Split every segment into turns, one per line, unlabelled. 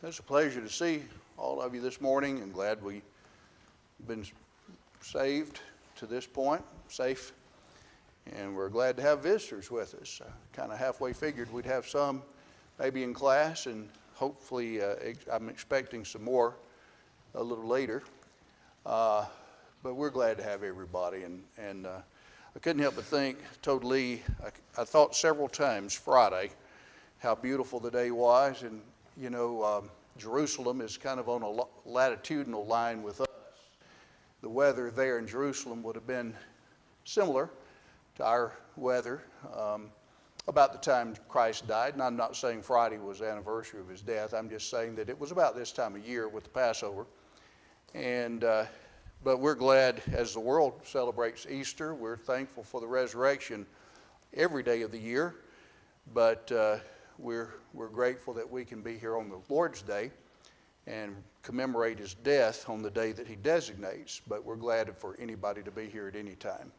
It's a pleasure to see all of you this morning, and glad we've been saved to this point, safe. And we're glad to have visitors with us. Kind of halfway figured we'd have some maybe in class, and hopefully I'm expecting some more a little later. But we're glad to have everybody. And I couldn't help but think, told Lee, I thought several times Friday how beautiful the day was. And, you know, Jerusalem is kind of on a latitudinal line with us. The weather there in Jerusalem would have been similar to our weather about the time Christ died. And I'm not saying Friday was the anniversary of his death. I'm just saying that it was about this time of year with the Passover. And but we're glad as the world celebrates Easter. We're thankful for the resurrection every day of the year. But we're grateful that we can be here on the Lord's Day and commemorate his death on the day that he designates. But we're glad for anybody to be here at any time.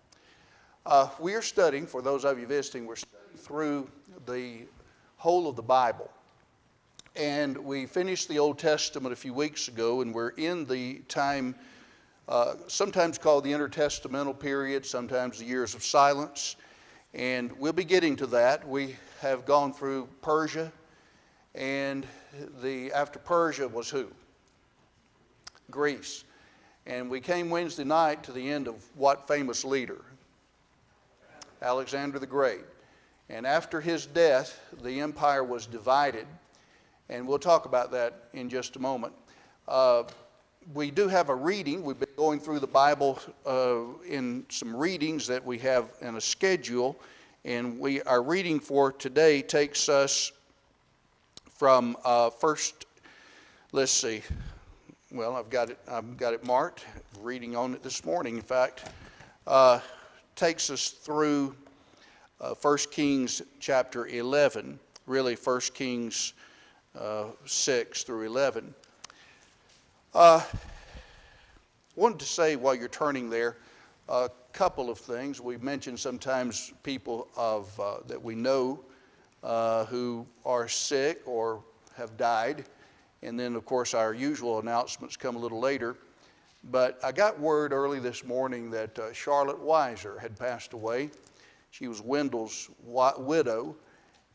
We are studying, for those of you visiting, we're studying through the whole of the Bible. And we finished the Old Testament a few weeks ago, and we're in the time sometimes called the intertestamental period, sometimes the years of silence. And we'll be getting to that. We have gone through Persia, and after Persia was who? Greece. And we came Wednesday night to the end of what famous leader? Alexander the Great. And after his death, the empire was divided. And we'll talk about that in just a moment. We do have a reading. We've been going through the Bible in some readings that we have in a schedule. And our reading for today takes us from let's see. Well, I've got it marked. Reading on it this morning, in fact. Takes us through 1 Kings chapter 11, really 1 Kings 6 through 11. Wanted to say while you're turning there a couple of things. We've mentioned sometimes people that we know who are sick or have died, and then of course our usual announcements come a little later. But I got word early this morning that Charlotte Weiser had passed away. She was Wendell's widow,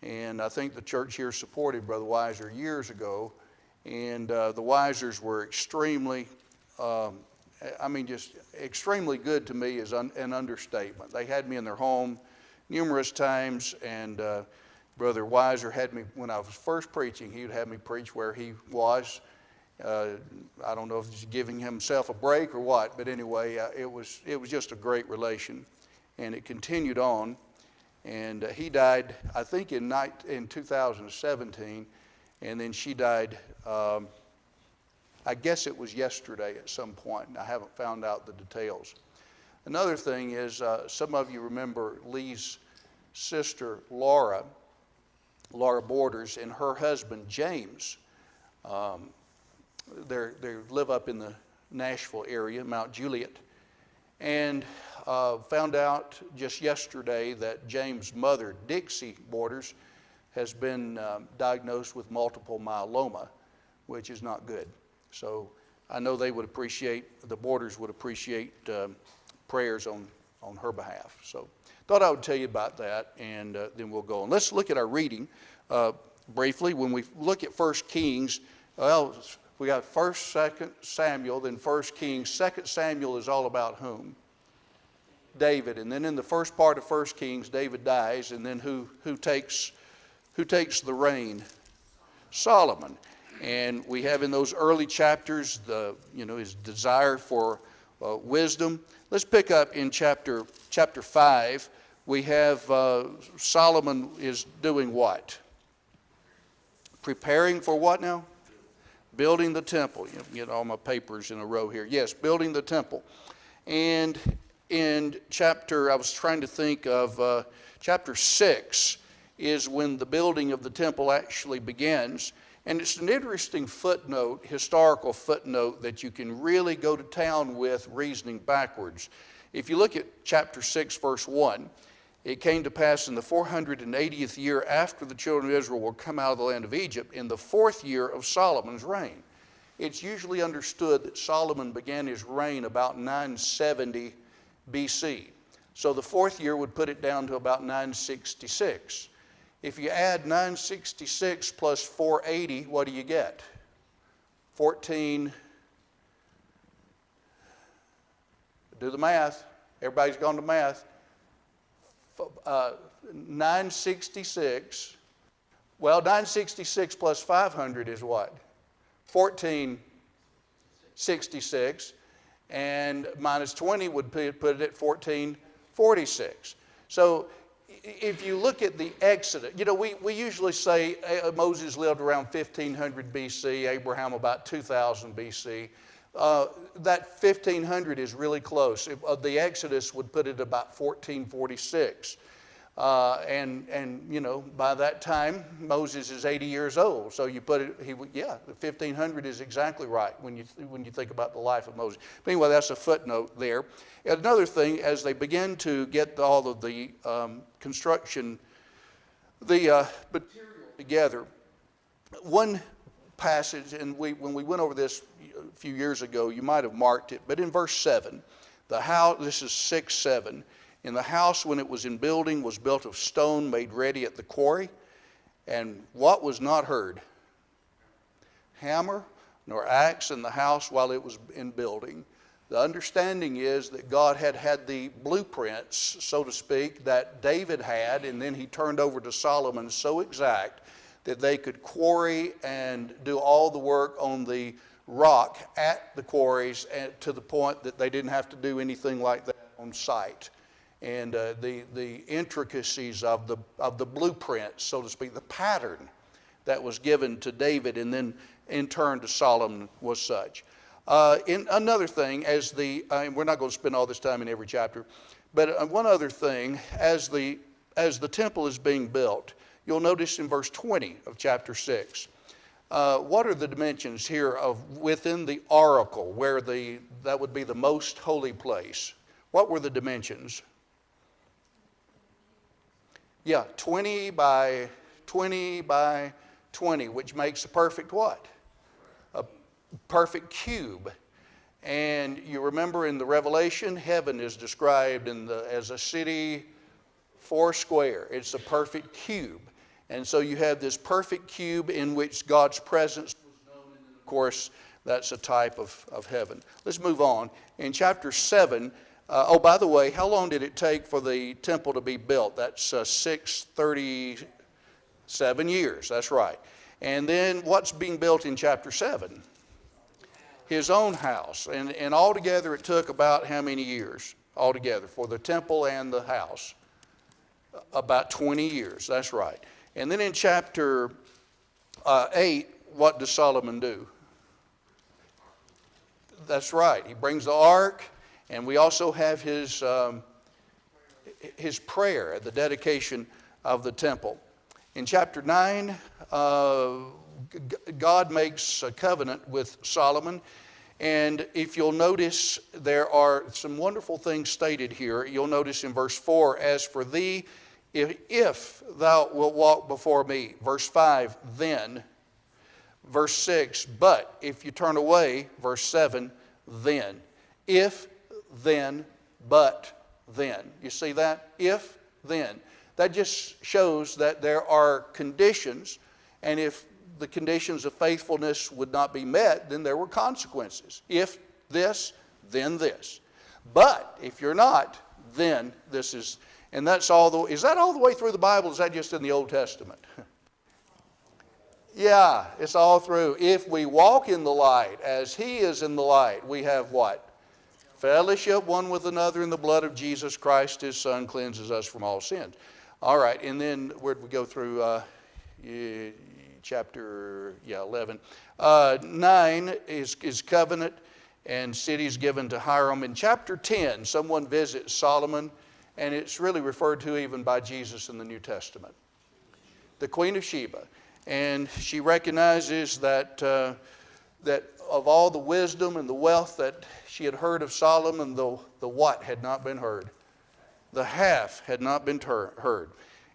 and I think the church here supported Brother Weiser years ago. And the Weisers were extremely, just extremely good to me is an understatement. They had me in their home numerous times, and Brother Weiser had me, when I was first preaching, he would have me preach where he was. I don't know if he's giving himself a break or what, but anyway, it was just a great relation, and it continued on. And he died, I think, in 2017, and then she died. I guess it was yesterday at some point, and I haven't found out the details. Another thing is, some of you remember Lee's sister Laura Borders, and her husband James. They live up in the Nashville area, Mount Juliet, and found out just yesterday that James' mother, Dixie Borders, has been diagnosed with multiple myeloma, which is not good. So I know the Borders would appreciate prayers on her behalf. So thought I would tell you about that, and then we'll go on. Let's look at our reading briefly. When we look at 1 Kings, well, we got 1st, 2nd Samuel, then 1 Kings. 2nd Samuel is all about whom? David. And then in the first part of 1 Kings, David dies, and then who takes the reign? Solomon. And we have in those early chapters his desire for wisdom. Let's pick up in chapter 5. We have Solomon is doing what? Preparing for what now? Building the temple. Get all my papers in a row here. Yes, building the temple. And in I was trying to think of chapter 6 is when the building of the temple actually begins. And it's an interesting footnote, historical footnote, that you can really go to town with reasoning backwards. If you look at chapter 6, verse 1, It came to pass in the 480th year after the children of Israel were come out of the land of Egypt, in the 4th year of Solomon's reign. It's usually understood that Solomon began his reign about 970 BC. So the 4th year would put it down to about 966. If you add 966 plus 480, what do you get? 14. Do the math. Everybody's gone to math. 966. Well, 966 plus 500 is what? 1466. And minus 20 would put it at 1446. So if you look at the Exodus, we usually say Moses lived around 1500 BC, Abraham about 2000 BC. That 1500 is really close. The Exodus would put it about 1446. By that time, Moses is 80 years old. So you put it, the 1500 is exactly right when you think about the life of Moses. But anyway, that's a footnote there. Another thing, as they begin to get all of the construction, the material together, one passage, and when we went over this a few years ago, you might have marked it, but in verse 7, the house, this is 6:7, in the house when it was in building was built of stone made ready at the quarry, and what was not heard? Hammer nor axe in the house while it was in building. The understanding is that God had the blueprints, so to speak, that David had, and then he turned over to Solomon so exact that they could quarry and do all the work on the rock at the quarries, and to the point that they didn't have to do anything like that on site. And the intricacies of the blueprint, so to speak, the pattern that was given to David and then in turn to Solomon was such. In another thing, we're not going to spend all this time in every chapter, but one other thing, as the temple is being built, you'll notice in verse 20 of chapter 6, what are the dimensions here of within the oracle, where that would be the most holy place? What were the dimensions? Yeah, 20 by 20 by 20, which makes a perfect what? A perfect cube. And you remember in the Revelation, heaven is described as a city foursquare. It's a perfect cube. And so you have this perfect cube in which God's presence was known. And of course, that's a type of heaven. Let's move on. In chapter 7, by the way, how long did it take for the temple to be built? That's 637 years. That's right. And then what's being built in chapter 7? His own house. And altogether it took about how many years? Altogether for the temple and the house? About 20 years. That's right. And then in chapter 8, what does Solomon do? That's right. He brings the ark, and we also have his prayer at the dedication of the temple. In chapter 9, God makes a covenant with Solomon. And if you'll notice, there are some wonderful things stated here. You'll notice in verse 4, as for thee, if thou wilt walk before me. Verse 5, then. Verse 6, but if you turn away. Verse 7, then. If, then, but, then. You see that? If, then. That just shows that there are conditions, and if the conditions of faithfulness would not be met, then there were consequences. If this, then this. But if you're not, then this is. And that's is that all the way through the Bible, or is that just in the Old Testament? Yeah, it's all through. If we walk in the light as He is in the light, we have what? Fellowship one with another in the blood of Jesus Christ, His Son, cleanses us from all sins. All right, and then where did we go through? Chapter 11. 9 is covenant and cities given to Hiram. In chapter 10, someone visits Solomon, and it's really referred to even by Jesus in the New Testament. The Queen of Sheba. And she recognizes that of all the wisdom and the wealth that she had heard of Solomon, the what had not been heard? The half had not been heard.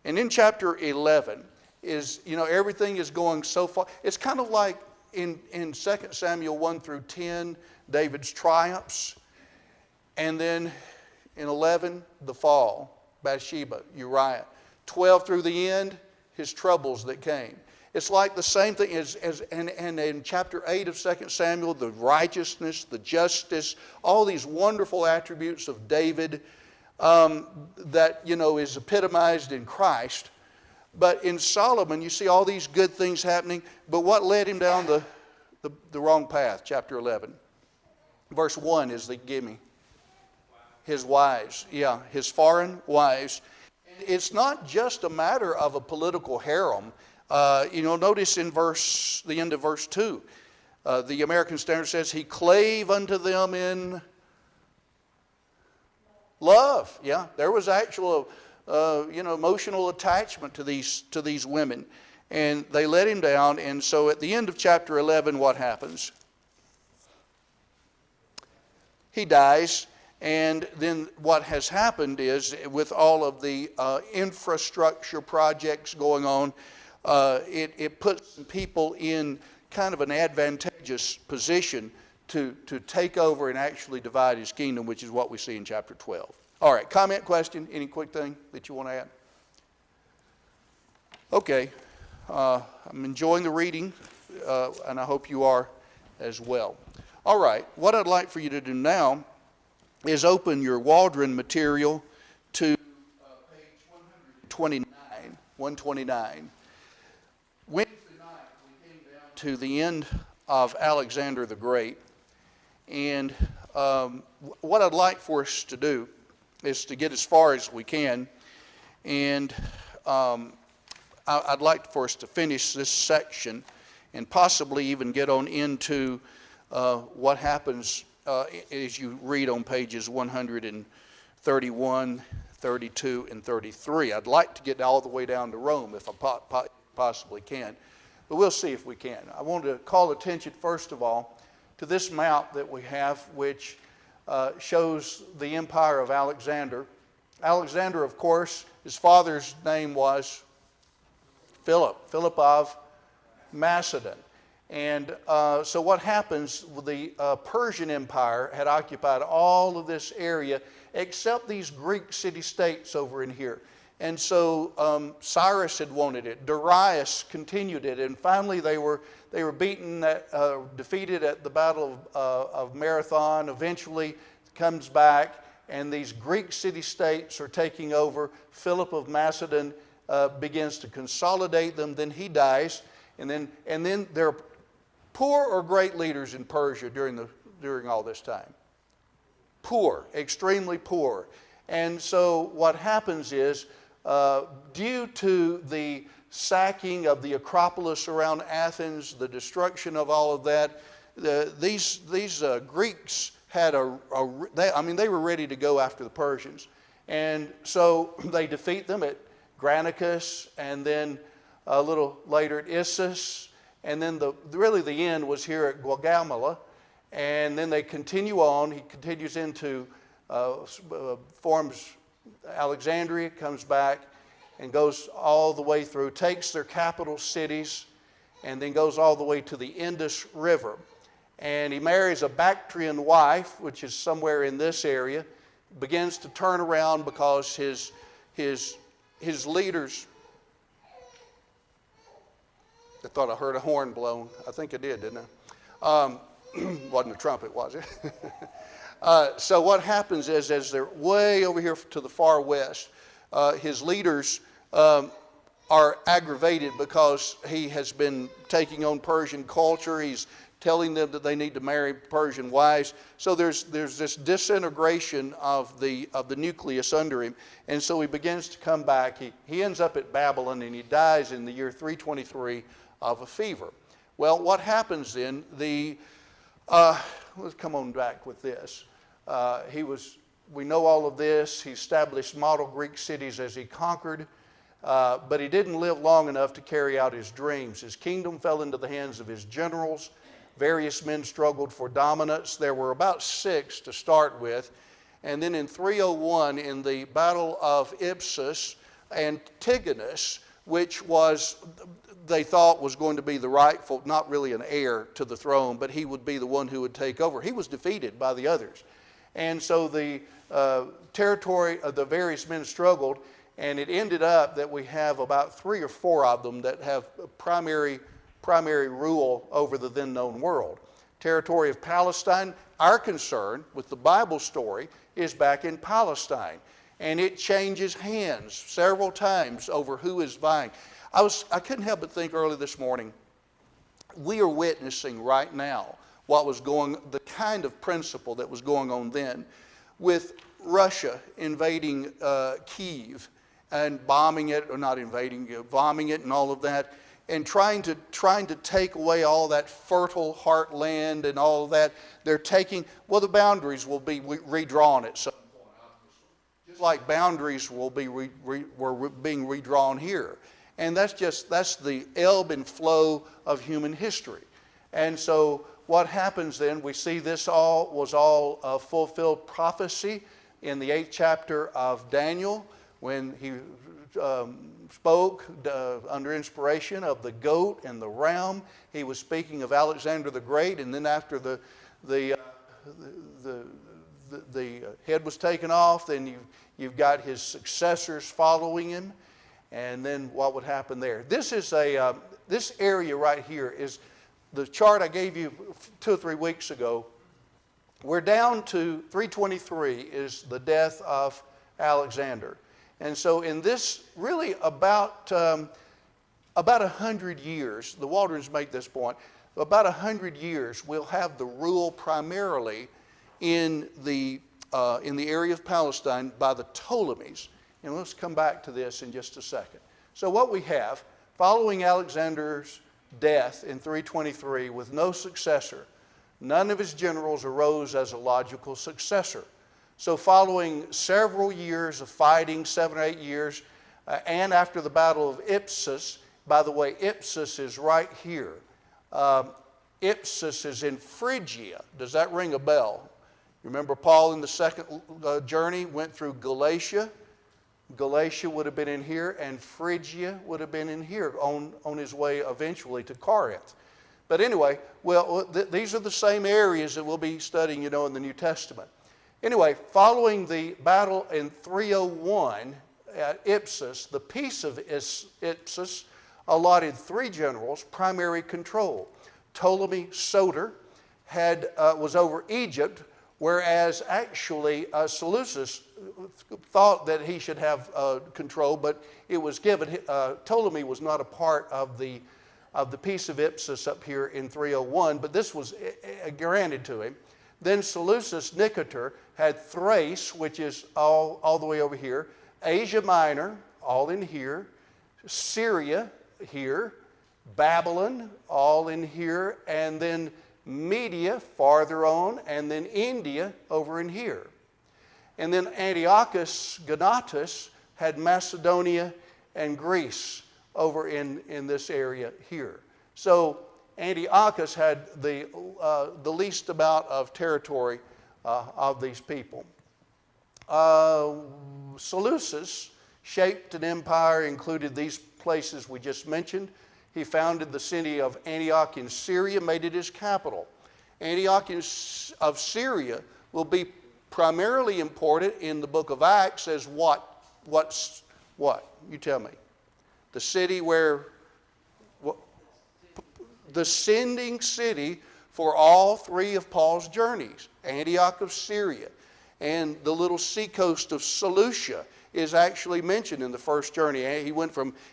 And in chapter 11 is, everything is going so far. It's kind of like in 2 Samuel 1 through 10, David's triumphs. And then in 11, the fall, Bathsheba, Uriah. 12 through the end, his troubles that came. It's like the same thing and in chapter 8 of 2 Samuel, the righteousness, the justice, all these wonderful attributes of David that, is epitomized in Christ. But in Solomon, you see all these good things happening, but what led him down the wrong path? Chapter 11. Verse 1 is the gimme. His wives, his foreign wives. It's not just a matter of a political harem. Notice in the end of verse 2, the American Standard says, he clave unto them in love. Yeah, there was actual, emotional attachment to these women. And they let him down. And so at the end of chapter 11, what happens? He dies. And then what has happened is, with all of the infrastructure projects going on, it puts people in kind of an advantageous position to take over and actually divide his kingdom, which is what we see in chapter 12. All right, comment, question, any quick thing that you want to add? Okay, I'm enjoying the reading, and I hope you are as well. All right, what I'd like for you to do now is open your Waldron material to page 129. Wednesday night, we came down to the end of Alexander the Great. And what I'd like for us to do is to get as far as we can. And I'd like for us to finish this section and possibly even get on into what happens as you read on pages 131, 32, and 33. I'd like to get all the way down to Rome if I possibly can, but we'll see if we can. I want to call attention, first of all, to this map that we have, which shows the empire of Alexander. Alexander, of course, his father's name was Philip of Macedon. And so what happens, the Persian Empire had occupied all of this area except these Greek city-states over in here. And so Cyrus had wanted it. Darius continued it. And finally they were beaten, defeated at the Battle of Marathon. Eventually comes back, and these Greek city-states are taking over. Philip of Macedon begins to consolidate them. Then he dies. And then there are poor or great leaders in Persia during all this time. Poor, extremely poor. And so what happens is, due to the sacking of the Acropolis around Athens, the destruction of all of that, these Greeks had they were ready to go after the Persians. And so they defeat them at Granicus, and then a little later at Issus, and then really the end was here at Gaugamela. And then they continue on. He continues into, forms Alexandria, comes back, and goes all the way through, takes their capital cities, and then goes all the way to the Indus River. And he marries a Bactrian wife, which is somewhere in this area, begins to turn around because his leaders, I thought I heard a horn blown. I think I did, didn't I? Wasn't a trumpet, was it? So what happens is, as they're way over here to the far west, his leaders are aggravated because he has been taking on Persian culture. He's telling them that they need to marry Persian wives. So there's this disintegration of the nucleus under him. And so he begins to come back. He ends up at Babylon, and he dies in the year 323 of a fever. Well, what happens then? Let's come on back with this. We know all of this. He established model Greek cities as he conquered, but he didn't live long enough to carry out his dreams. His kingdom fell into the hands of his generals. Various men struggled for dominance. There were about 6 to start with. And then in 301, in the Battle of Ipsus, Antigonus, which was, they thought was going to be the rightful, not really an heir to the throne, but he would be the one who would take over. He was defeated by the others. And so the territory of the various men struggled, and it ended up that we have about 3 or 4 of them that have primary rule over the then known world. Territory of Palestine, our concern with the Bible story is back in Palestine. And it changes hands several times over who is vying. I couldn't help but think early this morning, we are witnessing right now the kind of principle that was going on then with Russia invading Kyiv and bombing it, or not invading, bombing it and all of that, and trying to take away all that fertile heartland and all of that. They're taking, well, the boundaries will be redrawn at some point, just like boundaries were being redrawn here. And that's the ebb and flow of human history. And so what happens then, we see this was all fulfilled prophecy in the 8th chapter of Daniel, when he spoke under inspiration of the goat and the ram. He was speaking of Alexander the Great, and then after the head was taken off, then you've got his successors following him, and then what would happen there. This is this area right here is the chart I gave you 2 or 3 weeks ago. We're down to 323 is the death of Alexander. And so in this, really about 100 years, the Waldrons make this point, about 100 years we'll have the rule primarily in the area of Palestine by the Ptolemies. And let's come back to this in just a second. So what we have, following Alexander's death in 323 with no successor, none of his generals arose as a logical successor. So following several years of fighting, 7 or 8 years, and after the Battle of Ipsus, by the way, Ipsus is right here. Ipsus is in Phrygia. Does that ring a bell? You remember Paul in the second journey went through Galatia. Galatia would have been in here, and Phrygia would have been in here on his way eventually to Corinth. But anyway, well, these are the same areas that we'll be studying, in the New Testament. Anyway, following the battle in 301 at Ipsus, the peace of Ipsus allotted 3 generals primary control. Ptolemy Soter was over Egypt, whereas actually Seleucus thought that he should have control, but it was given. Ptolemy was not a part of the peace of Ipsus up here in 301, but this was granted to him. Then Seleucus Nicator had Thrace, which is all the way over here, Asia Minor, all in here, Syria here, Babylon, all in here, and then Media farther on, and then India over in here. And then Antiochus Gonatas had Macedonia and Greece over in this area here. So Antiochus had the least amount of territory of these people. Seleucus shaped an empire, included these places we just mentioned. He founded the city of Antioch in Syria, made it his capital. Antioch of Syria will be primarily important in the book of Acts as what? You tell me. The city where, the sending city for all 3 of Paul's journeys. Antioch of Syria and the little seacoast of Seleucia is actually mentioned in the first journey.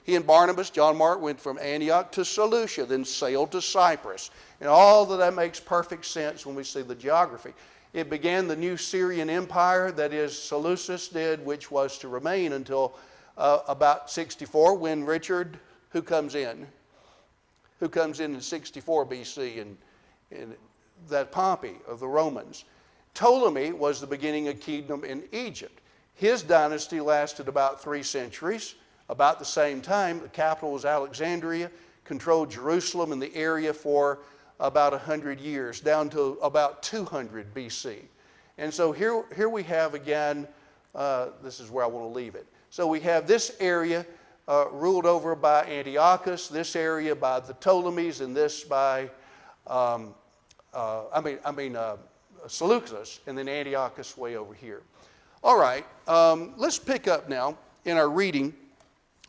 He and Barnabas, John Mark, went from Antioch to Seleucia, then sailed to Cyprus. And all of that makes perfect sense when we see the geography. It began the new Syrian empire, that is, Seleucus did, which was to remain until about 64, when Richard, who comes in in 64 BC, and that Pompey of the Romans. Ptolemy was the beginning of kingdom in Egypt. His dynasty lasted about 3 centuries. About the same time, the capital was Alexandria, controlled Jerusalem and the area for about 100 years, down to about 200 BC. And so here we have again, this is where I want to leave it. So we have this area ruled over by Antiochus, this area by the Ptolemies, and this by, Seleucus, and then Antiochus way over here. All right, let's pick up now in our reading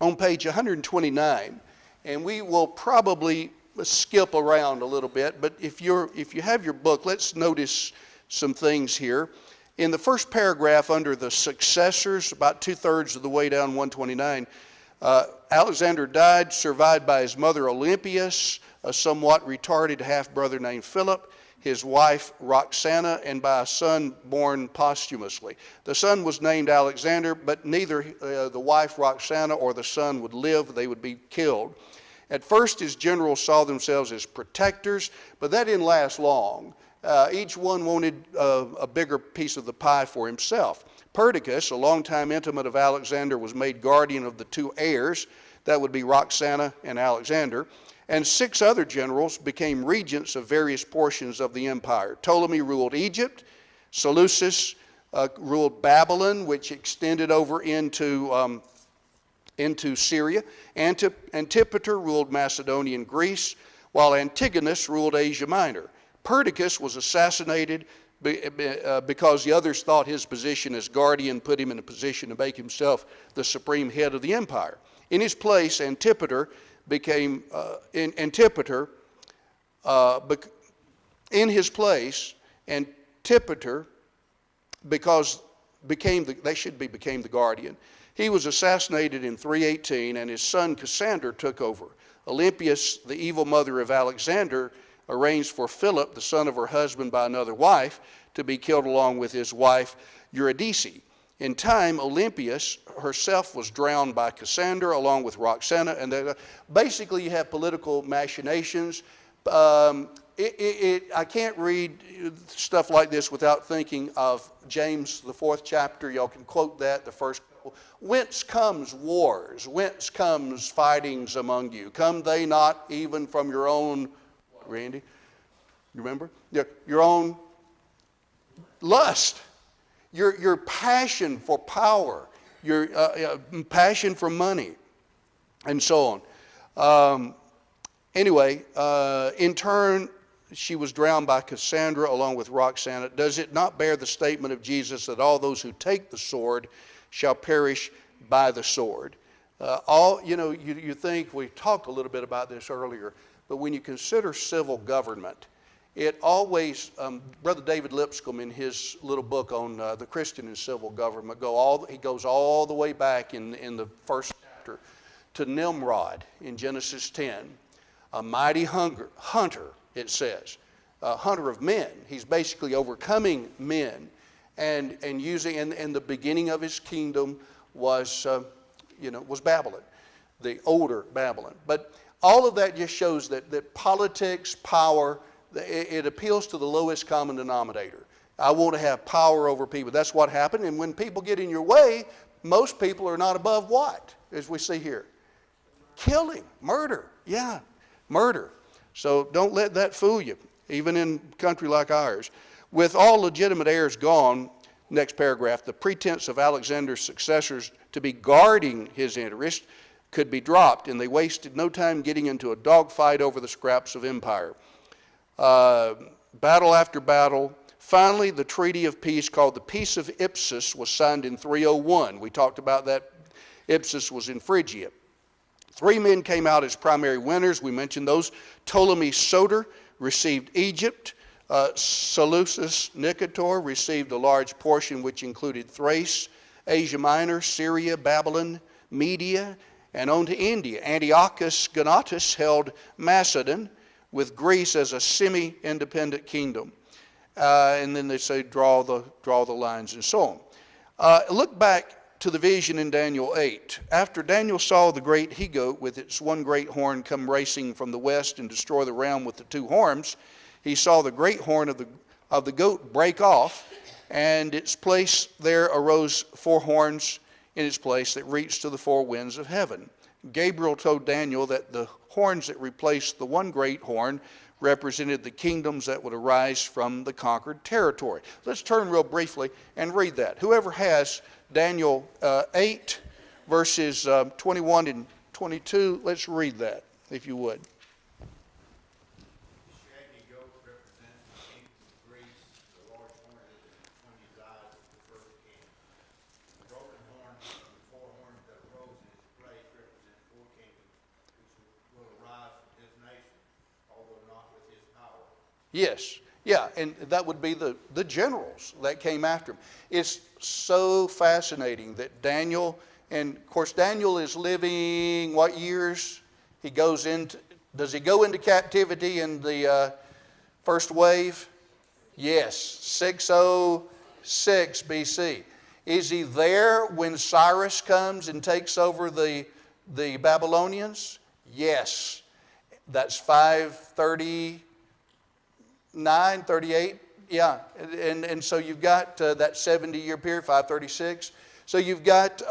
on page 129, and we will probably skip around a little bit, but if you have your book, let's notice some things here. In the first paragraph under the successors, about 2/3 of the way down 129, Alexander died, survived by his mother Olympias, a somewhat retarded half-brother named Philip, his wife Roxana, and by a son born posthumously. The son was named Alexander, but neither the wife Roxana or the son would live. They would be killed. At first, his generals saw themselves as protectors, but that didn't last long. Each one wanted a bigger piece of the pie for himself. Perdiccas, a longtime intimate of Alexander, was made guardian of the two heirs. That would be Roxana and Alexander. And 6 other generals became regents of various portions of the empire. Ptolemy ruled Egypt. Seleucus ruled Babylon, which extended over into Syria. Antipater ruled Macedonia and Greece, while Antigonus ruled Asia Minor. Perdiccas was assassinated because the others thought his position as guardian put him in a position to make himself the supreme head of the empire. In his place, Antipater became they became the guardian. He was assassinated in 318, and his son Cassander took over. Olympias, the evil mother of Alexander, arranged for Philip, the son of her husband by another wife, to be killed along with his wife Eurydice. In time, Olympias herself was drowned by Cassander along with Roxana, and basically you have political machinations. I can't read stuff like this without thinking of James, the 4th chapter. Y'all can quote that, the first couple. Whence comes wars? Whence comes fightings among you? Come they not even from your own, Randy, you remember? Your own lust. Your passion for power, your passion for money, and so on. In turn, she was drowned by Cassandra along with Roxana. Does it not bear the statement of Jesus that all those who take the sword shall perish by the sword? You think, we talked a little bit about this earlier, but when you consider civil government, it always, Brother David Lipscomb in his little book on the Christian and civil government, he goes all the way back in the first chapter to Nimrod in Genesis 10. A mighty hunter, it says, a hunter of men. He's basically overcoming men and the beginning of his kingdom was Babylon, the older Babylon. But all of that just shows that politics, power, it appeals to the lowest common denominator. I want to have power over people. That's what happened. And when people get in your way, most people are not above what? As we see here. Killing, murder. Yeah, murder. So don't let that fool you, even in a country like ours. With all legitimate heirs gone, next paragraph, the pretense of Alexander's successors to be guarding his interest could be dropped, and they wasted no time getting into a dogfight over the scraps of empire. Battle after battle. Finally, the treaty of peace called the Peace of Ipsus was signed in 301. We talked about that. Ipsus was in Phrygia. 3 men came out as primary winners. We mentioned those. Ptolemy Soter received Egypt. Seleucus Nicator received a large portion which included Thrace, Asia Minor, Syria, Babylon, Media, and on to India. Antiochus Gonatas held Macedon, with Greece as a semi-independent kingdom. And then they say draw the lines and so on. Look back to the vision in Daniel 8. After Daniel saw the great he-goat with its one great horn come racing from the west and destroy the ram with the 2 horns, he saw the great horn of the goat break off, and its place there arose 4 horns in its place that reached to the 4 winds of heaven. Gabriel told Daniel that the horns that replaced the one great horn represented the kingdoms that would arise from the conquered territory. Let's turn real briefly and read that. Whoever has Daniel 8, verses 21 and 22, let's read that, if you would. Yes, yeah, and that would be the generals that came after him. It's so fascinating that Daniel, and of course Daniel is living what years? He goes into, does he go into captivity in the first wave? Yes, 606 BC. Is he there when Cyrus comes and takes over the Babylonians? Yes, that's 539, 38, yeah. And so you've got that 70-year period, 536. So you've got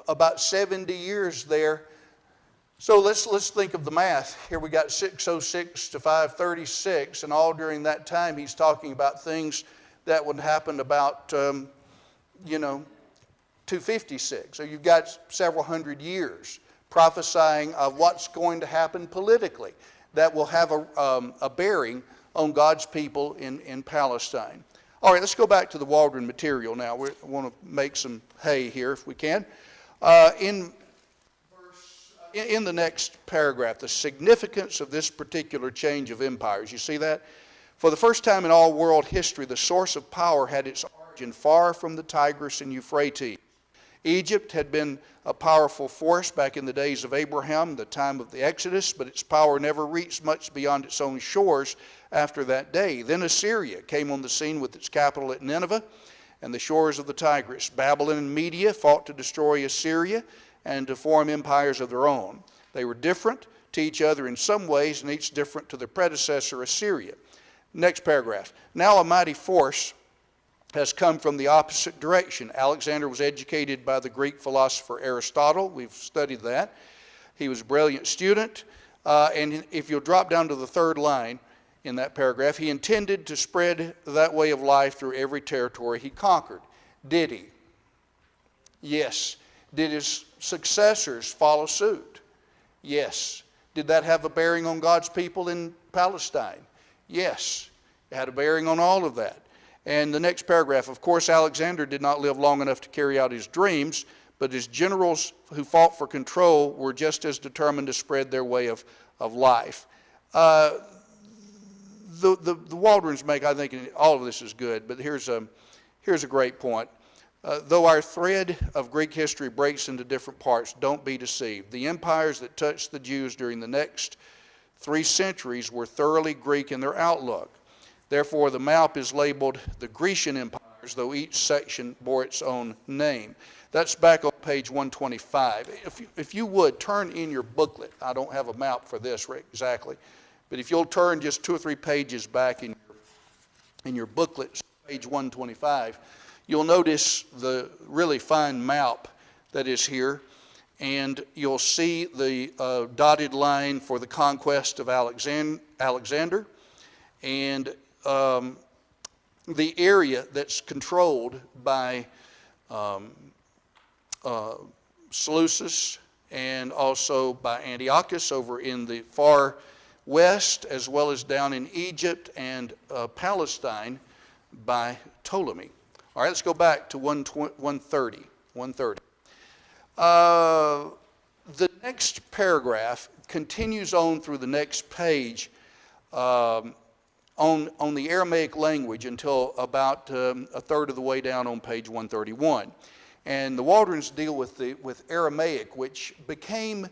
about 70 years there. So let's think of the math. Here we got 606 to 536, and all during that time he's talking about things that would happen about, 256. So you've got several hundred years prophesying of what's going to happen politically that will have a bearing on God's people in Palestine. All right, let's go back to the Waldron material now. We want to make some hay here if we can. In the next paragraph, the significance of this particular change of empires. You see that? For the first time in all world history, the source of power had its origin far from the Tigris and Euphrates. Egypt had been a powerful force back in the days of Abraham, the time of the Exodus, but its power never reached much beyond its own shores after that day. Then Assyria came on the scene with its capital at Nineveh and the shores of the Tigris. Babylon and Media fought to destroy Assyria and to form empires of their own. They were different to each other in some ways, and each different to their predecessor Assyria. Next paragraph. Now a mighty force has come from the opposite direction. Alexander was educated by the Greek philosopher Aristotle. We've studied that. He was a brilliant student. And if you'll drop down to the third line in that paragraph, he intended to spread that way of life through every territory he conquered. Did he? Yes. Did his successors follow suit? Yes. Did that have a bearing on God's people in Palestine? Yes. It had a bearing on all of that. And the next paragraph, of course, Alexander did not live long enough to carry out his dreams, but his generals who fought for control were just as determined to spread their way of life. The Waldrons make, I think, all of this is good, but here's a great point. Though our thread of Greek history breaks into different parts, don't be deceived. The empires that touched the Jews during the next 3 centuries were thoroughly Greek in their outlook. Therefore, the map is labeled the Grecian empires, though each section bore its own name. That's back on page 125. If you would, turn in your booklet. I don't have a map for this exactly, but if you'll turn just 2 or 3 pages back in your booklet, page 125, you'll notice the really fine map that is here, and you'll see the dotted line for the conquest of Alexander, and the area that's controlled by Seleucus and also by Antiochus over in the far west, as well as down in Egypt and Palestine by Ptolemy. All right, let's go back to 130. The next paragraph continues on through the next page on the Aramaic language until about a third of the way down on page 131. And the Waldrons deal with Aramaic, which became,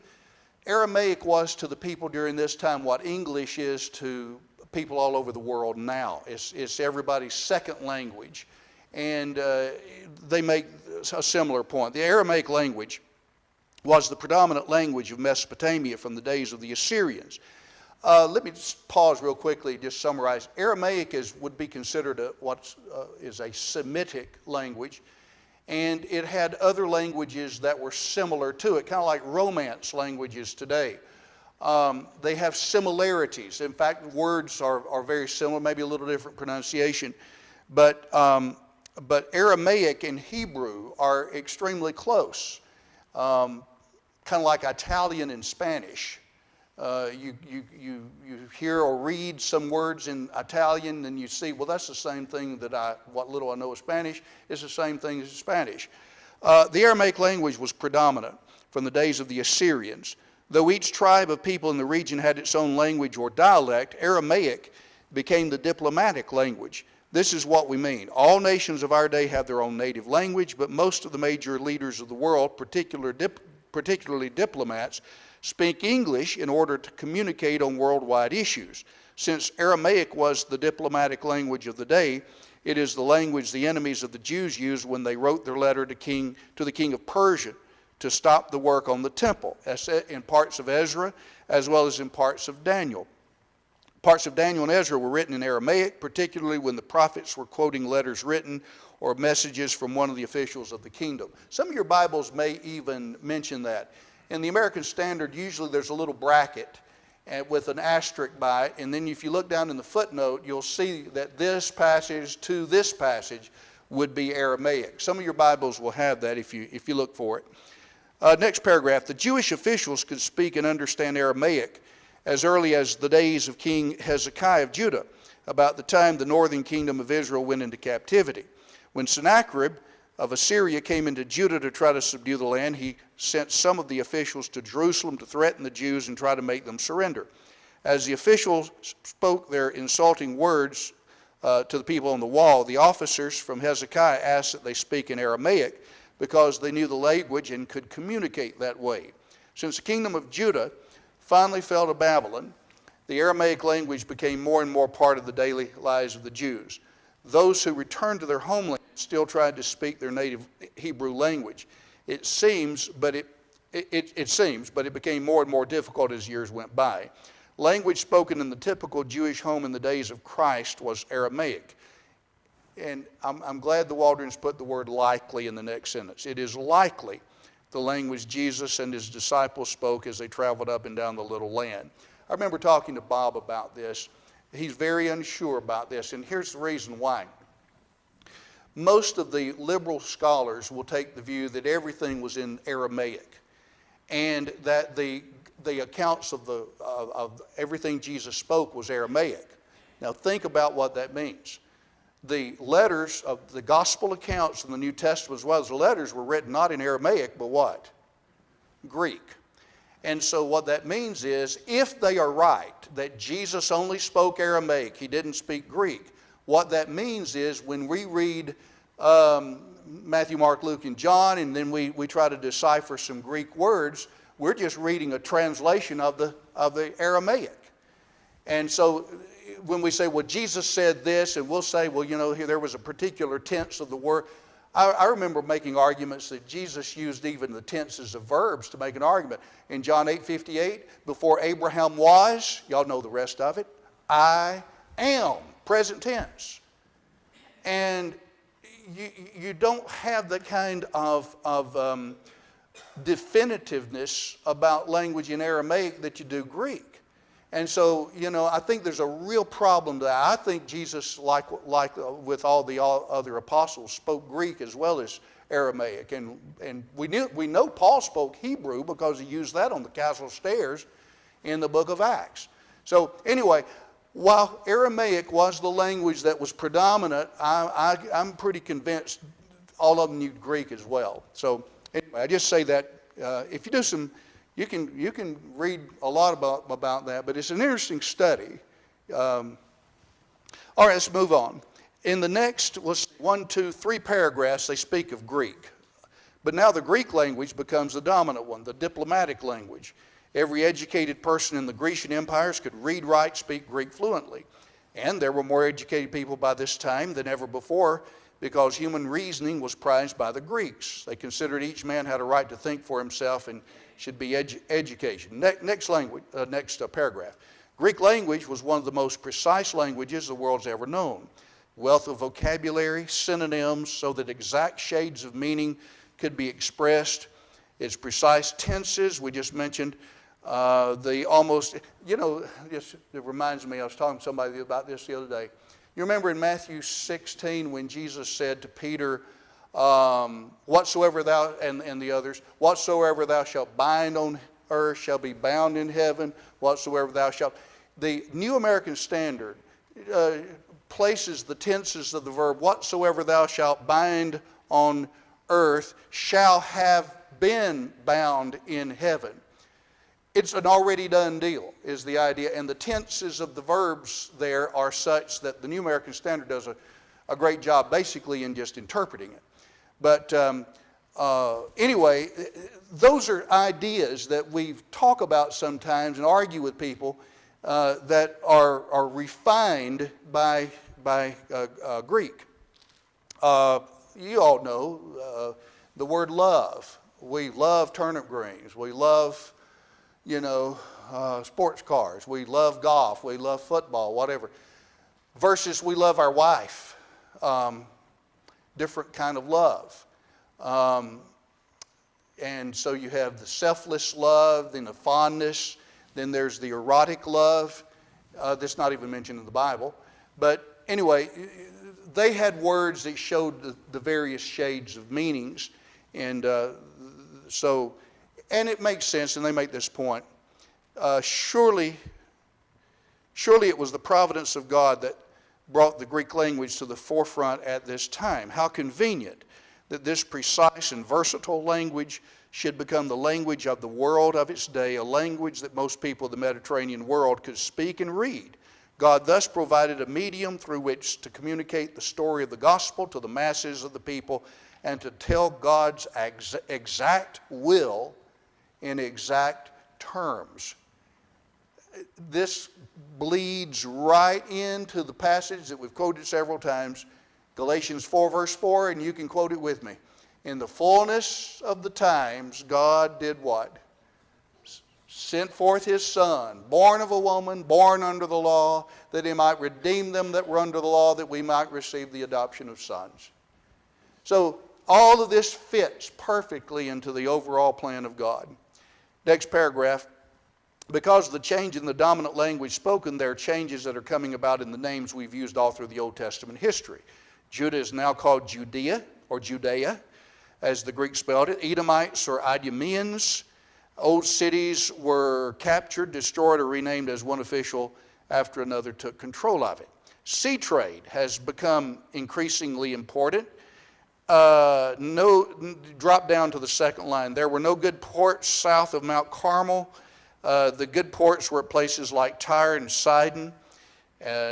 Aramaic was to the people during this time what English is to people all over the world now. It's everybody's second language. And they make a similar point. The Aramaic language was the predominant language of Mesopotamia from the days of the Assyrians. Let me just pause real quickly, just summarize. Aramaic would be considered what is a Semitic language. and it had other languages that were similar to it, kind of like Romance languages today. They have similarities. In fact, words are very similar, maybe a little different pronunciation. But Aramaic and Hebrew are extremely close, kind of like Italian and Spanish. You hear or read some words in Italian, and you see, well, that's the same thing what little I know of Spanish is the same thing as Spanish. The Aramaic language was predominant from the days of the Assyrians. Though each tribe of people in the region had its own language or dialect, Aramaic became the diplomatic language. This is what we mean. All nations of our day have their own native language, but most of the major leaders of the world, particularly diplomats, speak English in order to communicate on worldwide issues. Since Aramaic was the diplomatic language of the day, it is the language the enemies of the Jews used when they wrote their letter to the king of Persia to stop the work on the temple, in parts of Ezra as well as in parts of Daniel. Parts of Daniel and Ezra were written in Aramaic, particularly when the prophets were quoting letters written or messages from one of the officials of the kingdom. Some of your Bibles may even mention that. In the American Standard, usually there's a little bracket with an asterisk by it, and then if you look down in the footnote, you'll see that this passage to this passage would be Aramaic. Some of your Bibles will have that if you look for it. Next paragraph, the Jewish officials could speak and understand Aramaic as early as the days of King Hezekiah of Judah, about the time the northern kingdom of Israel went into captivity. When Sennacherib of Assyria came into Judah to try to subdue the land, he sent some of the officials to Jerusalem to threaten the Jews and try to make them surrender. As the officials spoke their insulting words to the people on the wall, the officers from Hezekiah asked that they speak in Aramaic because they knew the language and could communicate that way. Since the kingdom of Judah finally fell to Babylon, the Aramaic language became more and more part of the daily lives of the Jews. Those who returned to their homeland still tried to speak their native Hebrew language. It seems, but it became more and more difficult as years went by. Language spoken in the typical Jewish home in the days of Christ was Aramaic. And I'm glad the Waldrons put the word likely in the next sentence. It is likely the language Jesus and his disciples spoke as they traveled up and down the little land. I remember talking to Bob about this. He's very unsure about this, and here's the reason why. Most of the liberal scholars will take the view that everything was in Aramaic, and that the accounts of everything Jesus spoke was Aramaic. Now think about what that means. The letters of the gospel accounts in the New Testament as well as the letters were written not in Aramaic, but what? Greek. And so what that means is, if they are right, that Jesus only spoke Aramaic, he didn't speak Greek, what that means is when we read Matthew, Mark, Luke, and John, and then we try to decipher some Greek words, we're just reading a translation of the Aramaic. And so when we say, well, Jesus said this, and we'll say, well, here there was a particular tense of the word. I remember making arguments that Jesus used even the tenses of verbs to make an argument. In John 8:58, before Abraham was, y'all know the rest of it, I am, present tense. And you don't have the kind of definitiveness about language in Aramaic that you do Greek. And so, I think there's a real problem there. I think Jesus, like with all the other apostles, spoke Greek as well as Aramaic. And we know Paul spoke Hebrew because he used that on the castle stairs in the book of Acts. So anyway, while Aramaic was the language that was predominant, I'm pretty convinced all of them knew Greek as well. So anyway, I just say that if you do some... You can read a lot about that, but it's an interesting study. All right, let's move on. In the next 1, 2, 3 paragraphs, they speak of Greek. But now the Greek language becomes the dominant one, the diplomatic language. Every educated person in the Grecian empires could read, write, speak Greek fluently. And there were more educated people by this time than ever before, because human reasoning was prized by the Greeks. They considered each man had a right to think for himself and should be education. Next paragraph. Greek language was one of the most precise languages the world's ever known. wealth of vocabulary, synonyms, so that exact shades of meaning could be expressed. Its precise tenses, we just mentioned, the almost, it reminds me, I was talking to somebody about this the other day. You remember in Matthew 16 when Jesus said to Peter, whatsoever thou, and the others, whatsoever thou shalt bind on earth shall be bound in heaven, whatsoever thou shalt. The New American Standard places the tenses of the verb, whatsoever thou shalt bind on earth shall have been bound in heaven. It's an already done deal, is the idea. And the tenses of the verbs there are such that the New American Standard does a great job basically in just interpreting it. But anyway, those are ideas that we talk about sometimes and argue with people that are refined by Greek. You all know the word love. We love turnip greens. We love, sports cars. We love golf. We love football, whatever. Versus we love our wife. Different kind of love. And so you have the selfless love, then the fondness, then there's the erotic love. That's not even mentioned in the Bible. But anyway, they had words that showed the various shades of meanings. And and it makes sense, and they make this point. Surely it was the providence of God that brought the Greek language to the forefront at this time. How convenient that this precise and versatile language should become the language of the world of its day, a language that most people of the Mediterranean world could speak and read. God thus provided a medium through which to communicate the story of the gospel to the masses of the people and to tell God's exact will in exact terms. This bleeds right into the passage that we've quoted several times, Galatians 4 verse 4, and you can quote it with me. In the fullness of the times, God did what? Sent forth His Son, born of a woman, born under the law, that He might redeem them that were under the law, that we might receive the adoption of sons. So all of this fits perfectly into the overall plan of God. Next paragraph. Because of the change in the dominant language spoken, there are changes that are coming about in the names we've used all through the Old Testament history. Judah is now called Judea, or Judea, as the Greeks spelled it. Edomites or Idumeans. Old cities were captured, destroyed, or renamed as one official after another took control of it. Sea trade has become increasingly important. Drop down to the second line. There were no good ports south of Mount Carmel. The good ports were at places like Tyre and Sidon,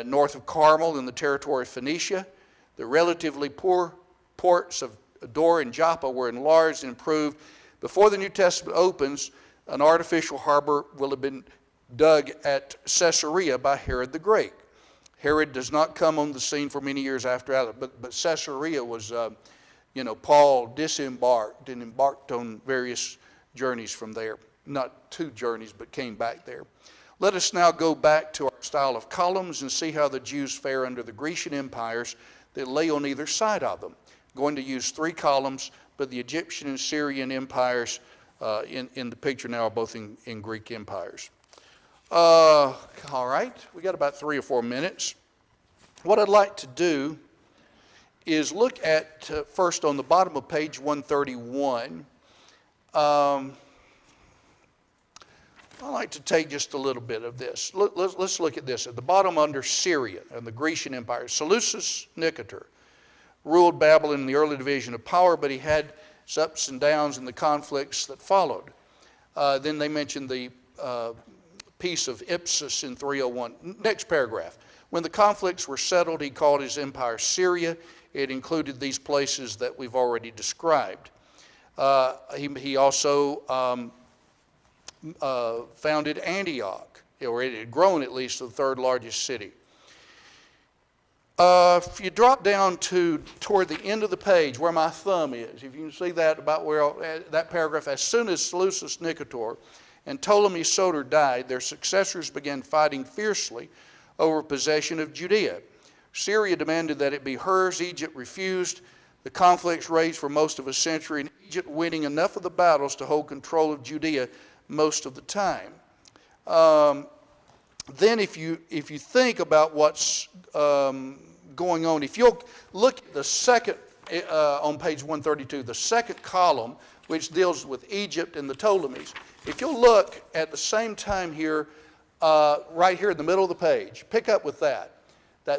north of Carmel in the territory of Phoenicia. The relatively poor ports of Dor and Joppa were enlarged and improved. Before the New Testament opens, an artificial harbor will have been dug at Caesarea by Herod the Great. Herod does not come on the scene for many years after that, but Caesarea was, Paul disembarked and embarked on various journeys from there. Not 2 journeys, but came back there. Let us now go back to our style of columns and see how the Jews fare under the Grecian empires that lay on either side of them. I'm going to use 3 columns, but the Egyptian and Syrian empires in the picture now are both in Greek empires. All right, we got about 3 or 4 minutes. What I'd like to do is look at, first on the bottom of page 131, I'd like to take just a little bit of this. Let's look at this. At the bottom under Syria and the Grecian Empire, Seleucus Nicator ruled Babylon in the early division of power, but he had his ups and downs in the conflicts that followed. Then they mentioned the peace of Ipsus in 301. Next paragraph. When the conflicts were settled, he called his empire Syria. It included these places that we've already described. He also founded Antioch, or it had grown at least to the 3rd largest city. If you drop down toward the end of the page where my thumb is, if you can see that about where that paragraph, as soon as Seleucus Nicator and Ptolemy Soter died, their successors began fighting fiercely over possession of Judea. Syria demanded that it be hers. Egypt refused. The conflicts raged for most of a century, and Egypt winning enough of the battles to hold control of Judea most of the time. Then if you think about what's going on, if you'll look at the second, on page 132, the second column, which deals with Egypt and the Ptolemies. If you'll look at the same time here, right here in the middle of the page, pick up with that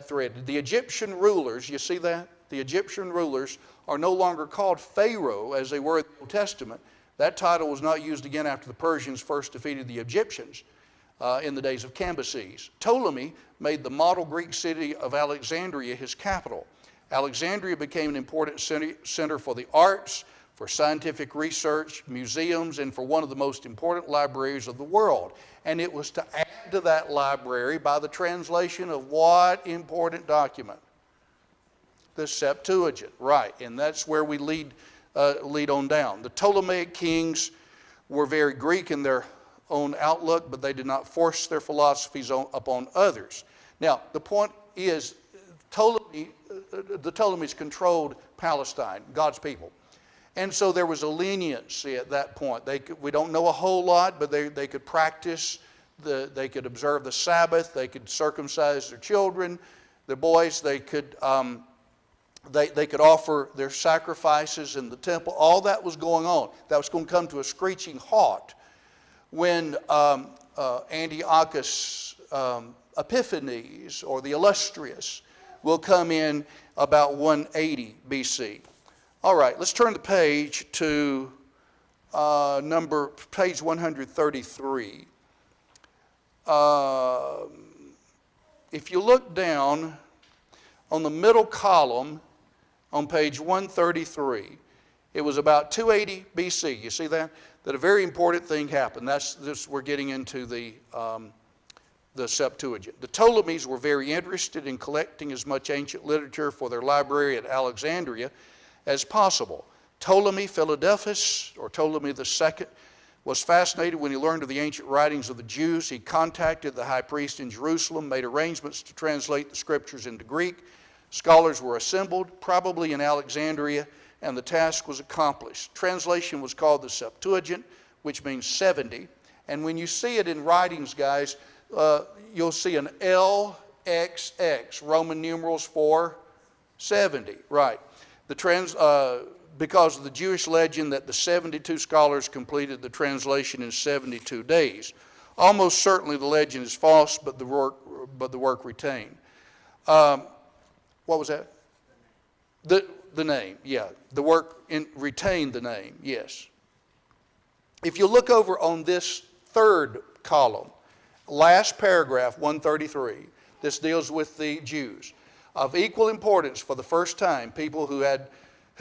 thread. The Egyptian rulers, you see that? The Egyptian rulers are no longer called Pharaoh as they were in the Old Testament. That title was not used again after the Persians first defeated the Egyptians in the days of Cambyses. Ptolemy made the model Greek city of Alexandria his capital. Alexandria became an important center for the arts, for scientific research, museums, and for one of the most important libraries of the world. And it was to add to that library by the translation of what important document? The Septuagint, right, and that's where we lead on down. The Ptolemaic kings were very Greek in their own outlook, but they did not force their philosophies upon others. Now, the point is, the Ptolemies controlled Palestine, God's people. And so there was a leniency at that point. We don't know a whole lot, but they could practice, they could observe the Sabbath, they could circumcise their children, the boys, they could offer their sacrifices in the temple. All that was going on. That was going to come to a screeching halt when Antiochus Epiphanes, or the Illustrious, will come in about 180 BC. All right, let's turn the page to page 133. If you look down on the middle column on page 133, it was about 280 BC. You see that? That a very important thing happened. We're getting into the Septuagint. The Ptolemies were very interested in collecting as much ancient literature for their library at Alexandria as possible. Ptolemy Philadelphus, or Ptolemy II, was fascinated when he learned of the ancient writings of the Jews. He contacted the high priest in Jerusalem, made arrangements to translate the scriptures into Greek. Scholars were assembled, probably in Alexandria, and the task was accomplished. Translation was called the Septuagint, which means 70. And when you see it in writings, guys, you'll see an LXX, Roman numerals for 70, right. Because of the Jewish legend that the 72 scholars completed the translation in 72 days. Almost certainly the legend is false, but the work retained. What was that? The name, yeah. The work retained the name, yes. If you look over on this third column, last paragraph, 133, this deals with the Jews. Of equal importance, for the first time, people who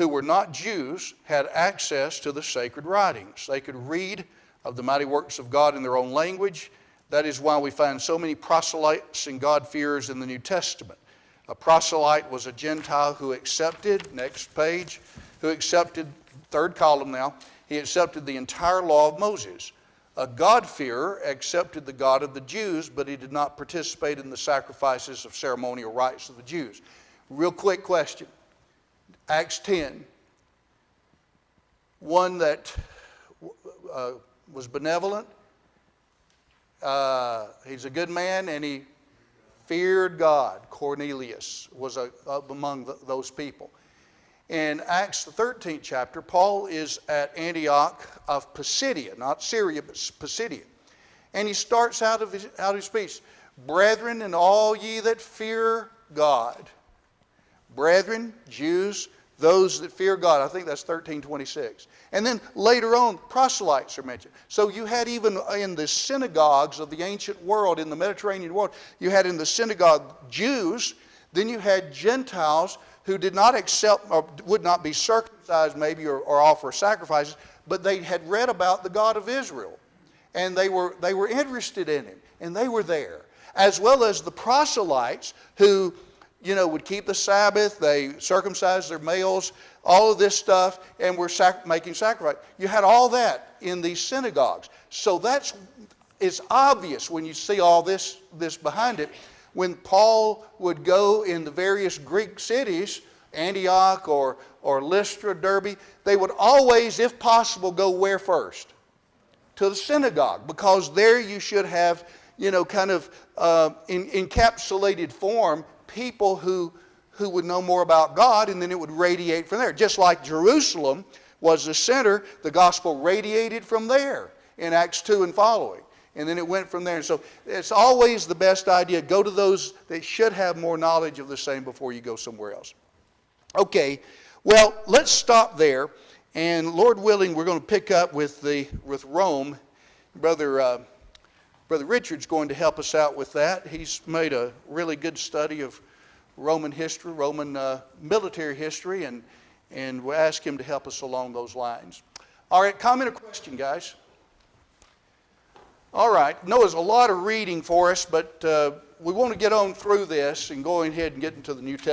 were not Jews had access to the sacred writings. They could read of the mighty works of God in their own language. That is why we find so many proselytes and God-fearers in the New Testament. A proselyte was a Gentile who accepted, next page, third column now, he accepted the entire law of Moses. A God-fearer accepted the God of the Jews, but he did not participate in the sacrifices of ceremonial rites of the Jews. Real quick question. Acts 10, one that was benevolent, he's a good man, and he feared God. Cornelius was among those people. In Acts the 13th chapter, Paul is at Antioch of Pisidia, not Syria, but Pisidia. And he starts out of his speech, "Brethren, and all ye that fear God." Brethren, Jews, those that fear God. I think that's 13:26. And then later on, proselytes are mentioned. So you had even in the synagogues of the ancient world, in the Mediterranean world, you had in the synagogue Jews, then you had Gentiles who did not accept or would not be circumcised maybe or offer sacrifices, but they had read about the God of Israel. And they were interested in him, and they were there. As well as the proselytes who would keep the Sabbath, they circumcised their males, all of this stuff, and were making sacrifice. You had all that in these synagogues. So it's obvious when you see all this behind it. when Paul would go in the various Greek cities, Antioch or Lystra, Derbe, they would always, if possible, go where first? To the synagogue, because there you should have, kind of in encapsulated form, people who would know more about God, and then it would radiate from there. Just like Jerusalem was the center, the gospel radiated from there in Acts 2 and following. And then it went from there. And so it's always the best idea. Go to those that should have more knowledge of the same before you go somewhere else. Okay, well, let's stop there. And Lord willing, we're going to pick up with Rome. Brother Richard's going to help us out with that. He's made a really good study of Roman history, Roman military history, and we'll ask him to help us along those lines. All right, comment or question, guys? All right, Noah's a lot of reading for us, but we want to get on through this and go ahead and get into the New Testament.